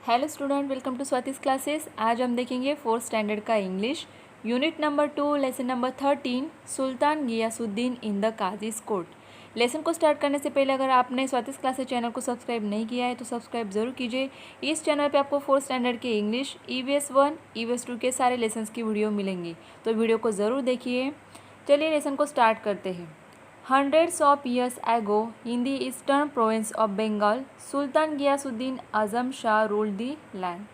Hello student, welcome to Swati's classes. आज हम देखेंगे फोर्थ स्टैंडर्ड का English unit number 2 lesson number 13 Sultan Ghiyasuddin in the Qazi's court. Lesson को start करने से पहले अगर आपने स्वातिस क्लासेस चैनल को सब्सक्राइब नहीं किया है तो सब्सक्राइब जरूर कीजिए। इस चैनल पे आपको फोर्थ स्टैंडर्ड के इंग्लिश EVS 1 EVS 2 के सारे लेसन्स की वीडियो मिलेंगी, तो वीडियो को ज़रूर देखिए। चलिए लेसन को स्टार्ट करते हैं। Hundreds of years ago, in the eastern province of Bengal, sultan Ghiyasuddin Azam Shah ruled the land.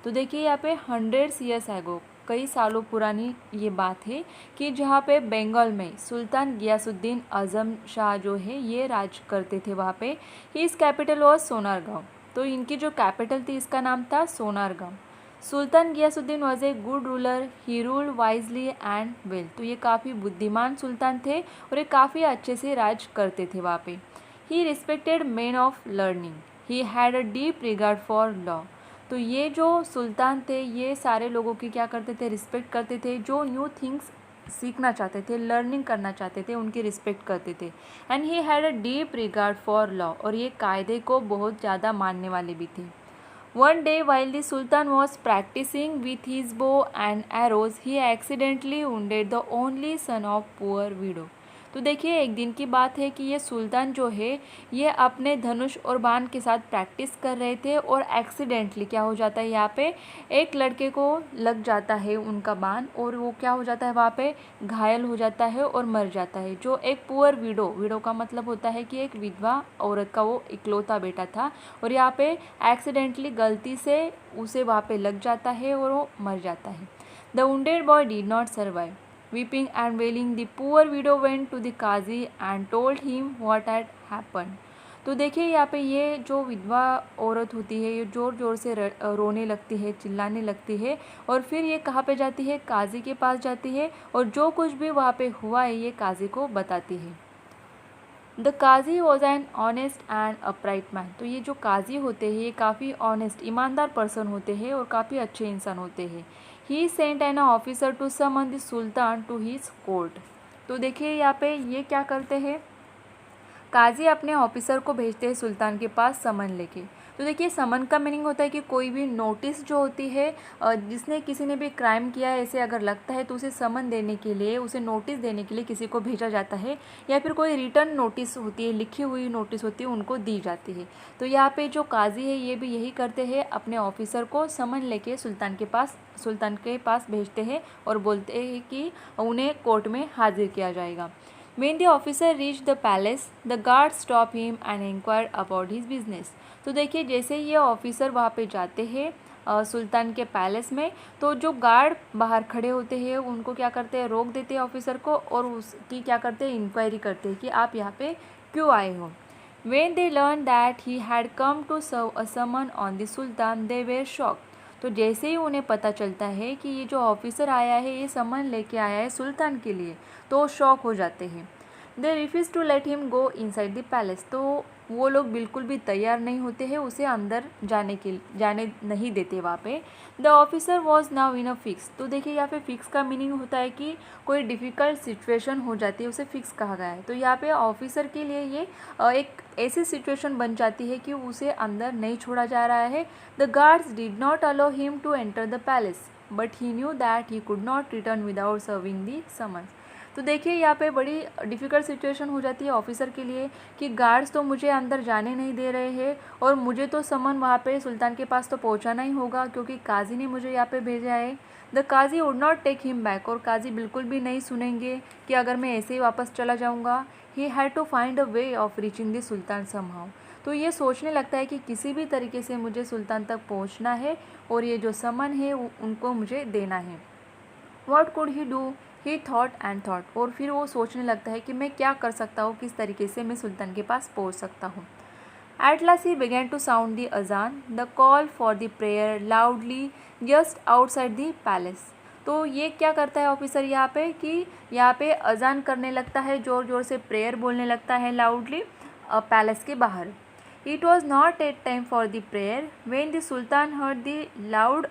तो देखिए यहाँ पे हंड्रेड्स ईयर्स एगो, कई सालों पुरानी ये बात है कि जहाँ पे बंगाल में सुल्तान गियासुद्दीन आज़म शाह जो है ये राज करते थे। वहाँ पे हिज कैपिटल वॉज सोनारगांव। तो इनकी जो कैपिटल थी इसका नाम था Sonargaon. Sultan Ghiyasuddin was a good ruler, he ruled wisely and well. तो ये काफ़ी बुद्धिमान सुल्तान थे और ये काफ़ी अच्छे से राज करते थे वहाँ पे। He respected man of learning, he had a deep regard for law. तो ये जो सुल्तान थे ये सारे लोगों की क्या करते थे, रिस्पेक्ट करते थे। जो न्यू थिंग्स सीखना चाहते थे, लर्निंग करना चाहते थे, उनकी रिस्पेक्ट करते थे। And he had a deep regard for law, और ये कायदे को बहुत ज़्यादा मानने वाले भी थे। One day, while the Sultan was practicing with his bow and arrows, he accidentally wounded the only son of poor widow. तो देखिए एक दिन की बात है कि ये सुल्तान जो है ये अपने धनुष और बाण के साथ प्रैक्टिस कर रहे थे और एक्सीडेंटली क्या हो जाता है, यहाँ पे एक लड़के को लग जाता है उनका बाण और वो क्या हो जाता है, वहाँ पे घायल हो जाता है और मर जाता है। जो एक पुअर विडो, विडो का मतलब होता है कि एक विधवा औरत का वो इकलौता बेटा था, और यहाँ पे एक्सीडेंटली गलती से उसे वहाँ पे लग जाता है और वो मर जाता है। The wounded boy did not survive. Weeping and wailing, the poor widow went to the qazi and told him what had happened. तो देखिए यहाँ पे ये जो विधवा औरत होती है ये ज़ोर ज़ोर से रोने लगती है, चिल्लाने लगती है, और फिर ये कहाँ पे जाती है, काजी के पास जाती है, और जो कुछ भी वहाँ पे हुआ है ये काजी को बताती है। The qazi was an honest and upright man. तो ये जो काजी होते हैं ये काफ़ी ऑनेस्ट, ईमानदार पर्सन होते हैं और काफ़ी अच्छे इंसान होते हैं। He sent an officer to summon the Sultan to his court. तो देखिए यहाँ पे ये क्या करते हैं, काजी अपने ऑफिसर को भेजते हैं सुल्तान के पास समन लेके। तो देखिए समन का मीनिंग होता है कि कोई भी नोटिस जो होती है, जिसने किसी ने भी क्राइम किया है ऐसे अगर लगता है तो उसे समन देने के लिए, उसे नोटिस देने के लिए किसी को भेजा जाता है, या फिर कोई रिटर्न नोटिस होती है, लिखी हुई नोटिस होती है, उनको दी जाती है। तो यहाँ पे जो काजी है ये भी यही करते हैं, अपने ऑफिसर को समन लेके सुल्तान के पास भेजते हैं और बोलते हैं कि उन्हें कोर्ट में हाजिर किया जाएगा। When the officer reached the palace, the guards stopped him and inquired about his business. तो देखिए जैसे ये ऑफिसर वहाँ पे जाते हैं सुल्तान के पैलेस में, तो जो गार्ड बाहर खड़े होते हैं उनको क्या करते हैं, रोक देते हैं ऑफिसर को, और उसकी क्या करते हैं, इंक्वायरी करते हैं कि आप यहाँ पे क्यों आए हो। When they learned that he had come to serve a summon on the Sultan, they were shocked. तो जैसे ही उन्हें पता चलता है कि ये जो ऑफिसर आया है ये समन लेके आया है सुल्तान के लिए, तो शॉक हो जाते हैं। They refuse to let him go inside the palace. तो वो लोग बिल्कुल भी तैयार नहीं होते हैं उसे अंदर जाने नहीं देते वहाँ पे। The officer was now in a fix. तो देखिए यहाँ पे फिक्स का मीनिंग होता है कि कोई डिफ़िकल्ट सिचुएशन हो जाती है, उसे फिक्स कहा गया है। तो यहाँ पे ऑफिसर के लिए ये एक ऐसी सिचुएशन बन जाती है कि उसे अंदर नहीं छोड़ा जा रहा है। The guards did not allow him to enter the palace, but he knew that he could not return without serving the summons. तो देखिए यहाँ पे बड़ी डिफ़िकल्ट सिचुएशन हो जाती है ऑफिसर के लिए कि गार्ड्स तो मुझे अंदर जाने नहीं दे रहे हैं, और मुझे तो समन वहाँ पे सुल्तान के पास तो पहुँचाना ही होगा क्योंकि काजी ने मुझे यहाँ पे भेजा है। The qazi would not take him back. और काजी बिल्कुल भी नहीं सुनेंगे कि अगर मैं ऐसे ही वापस चला जाऊँगा। He had to find a way of reaching the sultan somehow. तो ये सोचने लगता है कि किसी भी तरीके से मुझे सुल्तान तक पहुँचना है और ये जो समन है उनको मुझे देना है। What could he do, he thought and thought. और फिर वो सोचने लगता है कि मैं क्या कर सकता हूँ, किस तरीके से मैं सुल्तान के पास पहुँच सकता हूँ। At last he began to sound the azan, the call for the prayer loudly just outside the palace. तो ये क्या करता है ऑफिसर यहाँ पे कि यहाँ पे अजान करने लगता है, ज़ोर ज़ोर से प्रेयर बोलने लगता है लाउडली पैलेस के बाहर। It was not at time for the prayer when the sultan heard the loud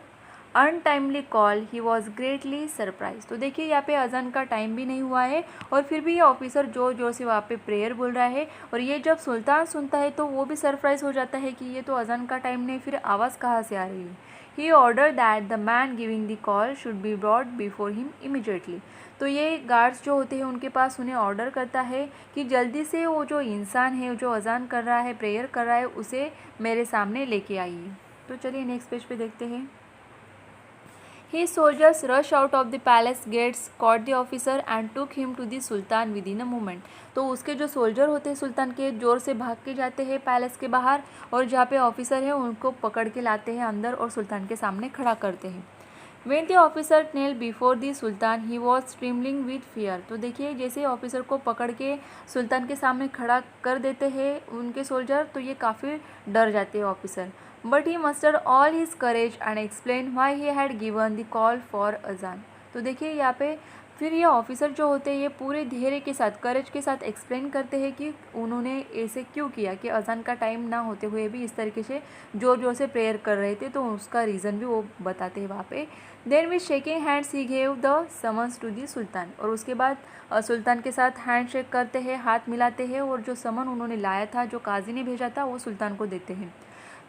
untimely call he was greatly surprise. तो देखिए यहाँ पे अजान का टाइम भी नहीं हुआ है और फिर भी ये ऑफिसर जोर जोर से वहाँ पे प्रेयर बोल रहा है और ये जब सुल्तान सुनता है तो वो भी सरप्राइज हो जाता है कि ये तो अजान का टाइम नहीं, फिर आवाज़ कहाँ से आ रही है। He order that the man giving the call should be brought before him immediately. तो ये गार्ड्स जो होते हैं उनके पास उन्हें ऑर्डर करता है कि जल्दी से वो जो इंसान है जो अजान कर रहा है, प्रेयर कर रहा है, उसे मेरे सामने लेके आइए। तो चलिए नेक्स्ट पेज पे देखते हैं। His soldiers rush out of the palace gates, caught the officer and took him to the sultan within a moment। तो उसके जो सोल्जर होते हैं सुल्तान के जोर से भाग के जाते हैं पैलेस के बाहर और जहाँ पे ऑफिसर है उनको पकड़ के लाते हैं अंदर और सुल्तान के सामने खड़ा करते हैं। When the officer knelt before the sultan, he was trembling with fear। तो देखिए जैसे ऑफिसर को पकड़ के सुल्तान के सामने खड़ा कर देते हैं उनके सोल्जर तो ये काफ़ी डर जाते हैं officer. But he muster all his courage and explain why he had given the call for azan. तो देखिए यहाँ पे फिर ये ऑफिसर जो होते हैं ये पूरे धैर्य के साथ, करेज के साथ एक्सप्लेन करते हैं कि उन्होंने ऐसे क्यों किया, कि अजान का टाइम ना होते हुए भी इस तरीके से जोर जोर से प्रेयर कर रहे थे, तो उसका रीज़न भी वो बताते हैं वहाँ पे। Then with shaking hands he gave the summons to the Sultan. और उसके बाद सुल्तान के साथ हैंड शेक करते हैं, हाथ मिलाते हैं और जो समन उन्होंने लाया था, जो काजी ने भेजा था, वो सुल्तान को देते हैं।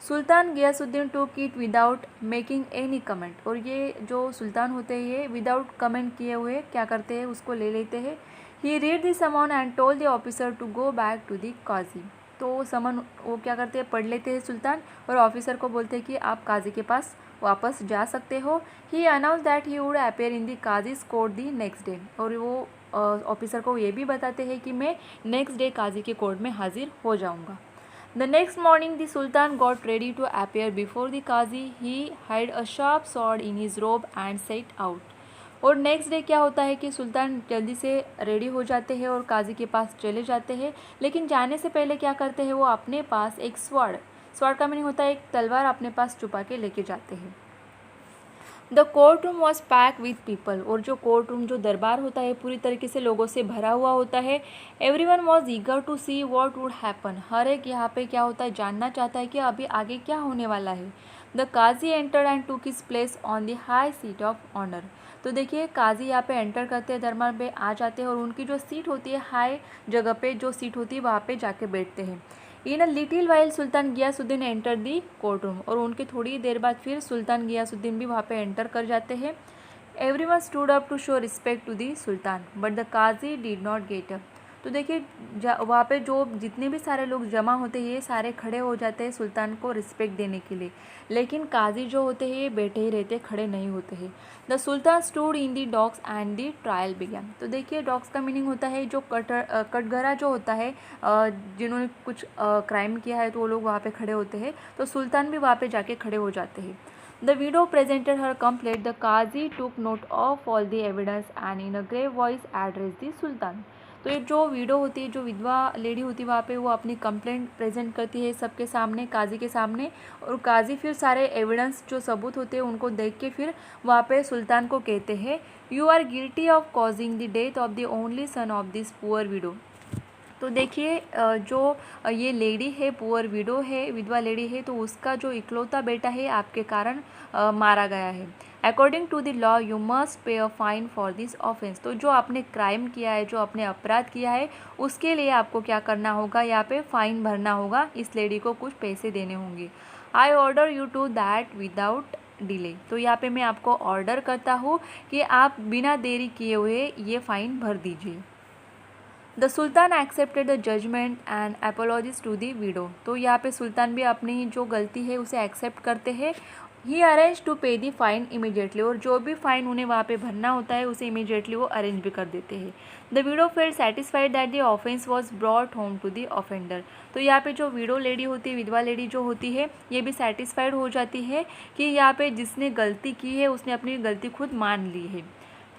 Sultan Ghiyasuddin took it without making any comment. और ये जो सुल्तान होते हैं ये विदाउट कमेंट किए हुए क्या करते हैं, उसको ले लेते हैं। He read the summon and told the officer to go back to the Qazi. तो समन वो क्या करते हैं, पढ़ लेते हैं सुल्तान और ऑफिसर को बोलते हैं कि आप काजी के पास वापस जा सकते हो। He announce that he would appear in the Qazi's court the next day. और वो ऑफिसर को ये भी बताते हैं कि मैं नेक्स्ट डे काजी के कोर्ट में हाजिर हो जाऊँगा। The next morning the Sultan got ready to appear before the Qazi. He hid a sharp sword in his robe and set out। और नेक्स्ट डे क्या होता है कि सुल्तान जल्दी से रेडी हो जाते हैं और काजी के पास चले जाते हैं, लेकिन जाने से पहले क्या करते हैं, वो अपने पास एक स्वॉर्ड का मीनिंग होता है एक तलवार, अपने पास छुपा के लेके जाते हैं। The court room was pack with people. और जो कोर्ट रूम, जो दरबार होता है, पूरी तरीके से लोगों से भरा हुआ होता है। Every one was eager to see what would happen. हर एक यहाँ पे क्या होता है, जानना चाहता है कि अभी आगे क्या होने वाला है। The qazi entered and took his place on the high seat of honour. तो देखिए काजी यहाँ पे एंटर करते हैं, दरबार पे आ जाते हैं और उनकी जो सीट होती है, हाई जगह पे जो सीट होती है वहाँ पे जाके बैठते हैं। In a little while Sultan Ghiyasuddin enter the court room. और उनके थोड़ी देर बाद फिर सुल्तान गियासुद्दीन भी वहाँ पे एंटर कर जाते हैं। Everyone stood up to show respect to the sultan but the qazi did not get up. तो देखिए वहाँ पे जो जितने भी सारे लोग जमा होते हैं ये सारे खड़े हो जाते हैं सुल्तान को रिस्पेक्ट देने के लिए, लेकिन काजी जो होते हैं ये बैठे ही रहते, खड़े नहीं होते हैं। The sultan stood in the docks and the trial began. तो देखिए डॉक्स का मीनिंग होता है जो कटघरा जो होता है, जिन्होंने कुछ क्राइम किया है तो वो लोग वहाँ पे खड़े होते हैं, तो सुल्तान भी वहाँ पे जाके खड़े हो जाते हैं। The widow presented her complaint. The Qazi took note of all the evidence and in a grave voice address the Sultan. तो ये जो विडो होती है, जो विधवा लेडी होती है, वहाँ पे वो अपनी कंप्लेंट प्रेजेंट करती है सबके सामने, काजी के सामने, और काजी फिर सारे एविडेंस जो सबूत होते हैं उनको देख के फिर वहाँ पे सुल्तान को कहते हैं, you are guilty of causing the death of the only son of this poor widow. तो देखिए जो ये लेडी है, पुअर विडो है, विधवा लेडी है, तो उसका जो इकलौता बेटा है आपके कारण मारा गया है। According to the law you must pay a fine for this offence. तो जो आपने क्राइम किया है, जो आपने अपराध किया है, उसके लिए आपको क्या करना होगा, यहाँ पे फ़ाइन भरना होगा, इस लेडी को कुछ पैसे देने होंगे। I order you to that without delay. तो यहाँ पे मैं आपको ऑर्डर करता हूँ कि आप बिना देरी किए हुए ये फ़ाइन भर दीजिए। The sultan accepted the judgement and apologies to the widow. तो यहाँ पे सुल्तान भी अपनी जो गलती है उसे एक्सेप्ट करते हैं। ही अरेंज टू पे दी फाइन इमीडिएटली। और जो भी फ़ाइन उन्हें वहाँ पे भरना होता है उसे इमीडिएटली वो अरेंज भी कर देते हैं। The widow felt satisfied that the offence was brought home to the offender. तो यहाँ पे जो विडो लेडी होती है, विधवा लेडी जो होती है, ये भी सेटिस्फाइड हो जाती है कि यहाँ पे जिसने गलती की है उसने अपनी गलती खुद मान ली है।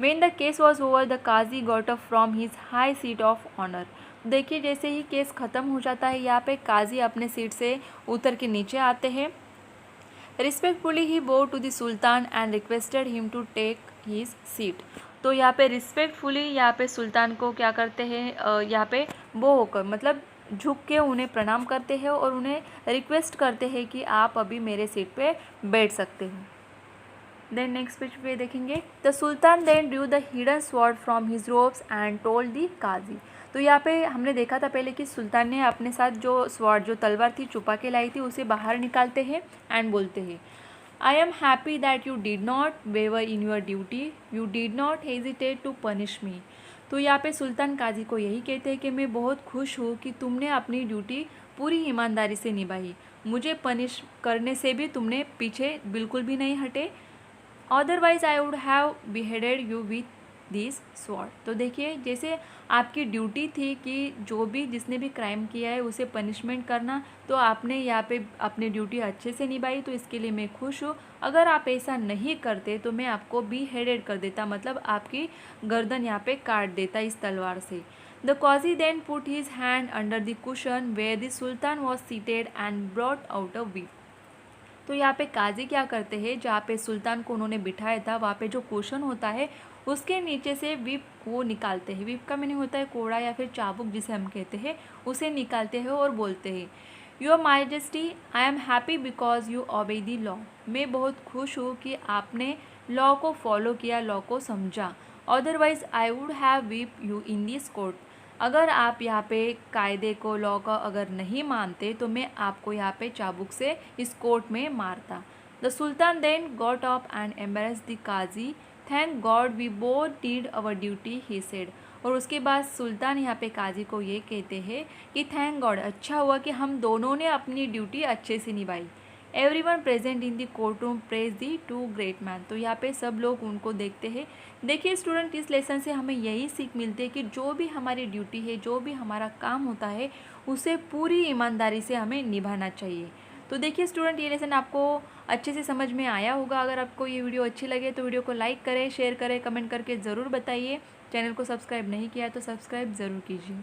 When the case was over, the Qazi got up from his high seat of honor। देखिए जैसे ही केस ख़त्म हो जाता है यहाँ पे काजी अपने सीट से उतर के नीचे आते हैं। Respectfully he bow to the sultan and requested him to take his seat. तो यहाँ पे रिस्पेक्टफुली यहाँ पे सुल्तान को क्या करते हैं, यहाँ पे बो होकर मतलब झुक के उन्हें प्रणाम करते हैं और उन्हें रिक्वेस्ट करते हैं कि आप अभी मेरे सीट पे बैठ सकते हो। देन नेक्स्ट पेज पे देखेंगे, the Sultan then drew the hidden sword from his robes and told the Qazi. तो यहाँ पे हमने देखा था पहले कि सुल्तान ने अपने साथ जो स्वॉर्ड जो तलवार थी छुपा के लाई थी उसे बाहर निकालते हैं एंड बोलते हैं, I am happy that you did not waver in your duty, you did not hesitate to punish me. तो यहाँ पे सुल्तान काजी को यही कहते हैं कि मैं बहुत खुश हूँ कि तुमने अपनी ड्यूटी पूरी ईमानदारी से निभाई, मुझे पनिश करने से भी तुमने पीछे बिल्कुल भी नहीं हटे, otherwise I would have beheaded you with this sword. तो देखिए जैसे आपकी ड्यूटी थी कि जो भी जिसने भी क्राइम किया है उसे पनिशमेंट करना, तो आपने यहाँ पे अपनी ड्यूटी अच्छे से निभाई, तो इसके लिए मैं खुश हूँ। अगर आप ऐसा नहीं करते तो मैं आपको बिहेडेड कर देता, मतलब आपकी गर्दन यहाँ पे काट देता इस तलवार से। The qazi then put his hand under the cushion where the sultan was seated and brought out a whip. तो यहाँ पे काजी क्या करते हैं, जहाँ पे सुल्तान को उन्होंने बिठाया था वहाँ पे जो कुशन होता है उसके नीचे से विप वो निकालते हैं। विप का मीनिंग होता है कोड़ा या फिर चाबुक जिसे हम कहते हैं, उसे निकालते हैं और बोलते हैं, your majesty I am happy because you obey the law. मैं बहुत खुश हूँ कि आपने लॉ को फॉलो किया, लॉ को समझा, otherwise I would have whip you in this court. अगर आप यहाँ पे कायदे को, लॉ का अगर नहीं मानते तो मैं आपको यहाँ पे चाबुक से इस कोर्ट में मारता। The Sultan then got up and embrace the qazi, thank God we both did our duty he said. और उसके बाद सुल्तान यहाँ पे काजी को ये कहते हैं कि थैंक गॉड, अच्छा हुआ कि हम दोनों ने अपनी ड्यूटी अच्छे से निभाई। Everyone present in the court room praise the two great man. तो यहाँ पे सब लोग उनको देखते हैं। देखिए स्टूडेंट, इस लेसन से हमें यही सीख मिलती है कि जो भी हमारी ड्यूटी है, जो भी हमारा काम होता है, उसे पूरी ईमानदारी से हमें निभाना चाहिए। तो देखिए स्टूडेंट, ये लेसन आपको अच्छे से समझ में आया होगा। अगर आपको ये वीडियो अच्छी लगे तो वीडियो को लाइक करें, शेयर करें, कमेंट करके ज़रूर बताइए। चैनल को सब्सक्राइब नहीं किया तो सब्सक्राइब ज़रूर कीजिए।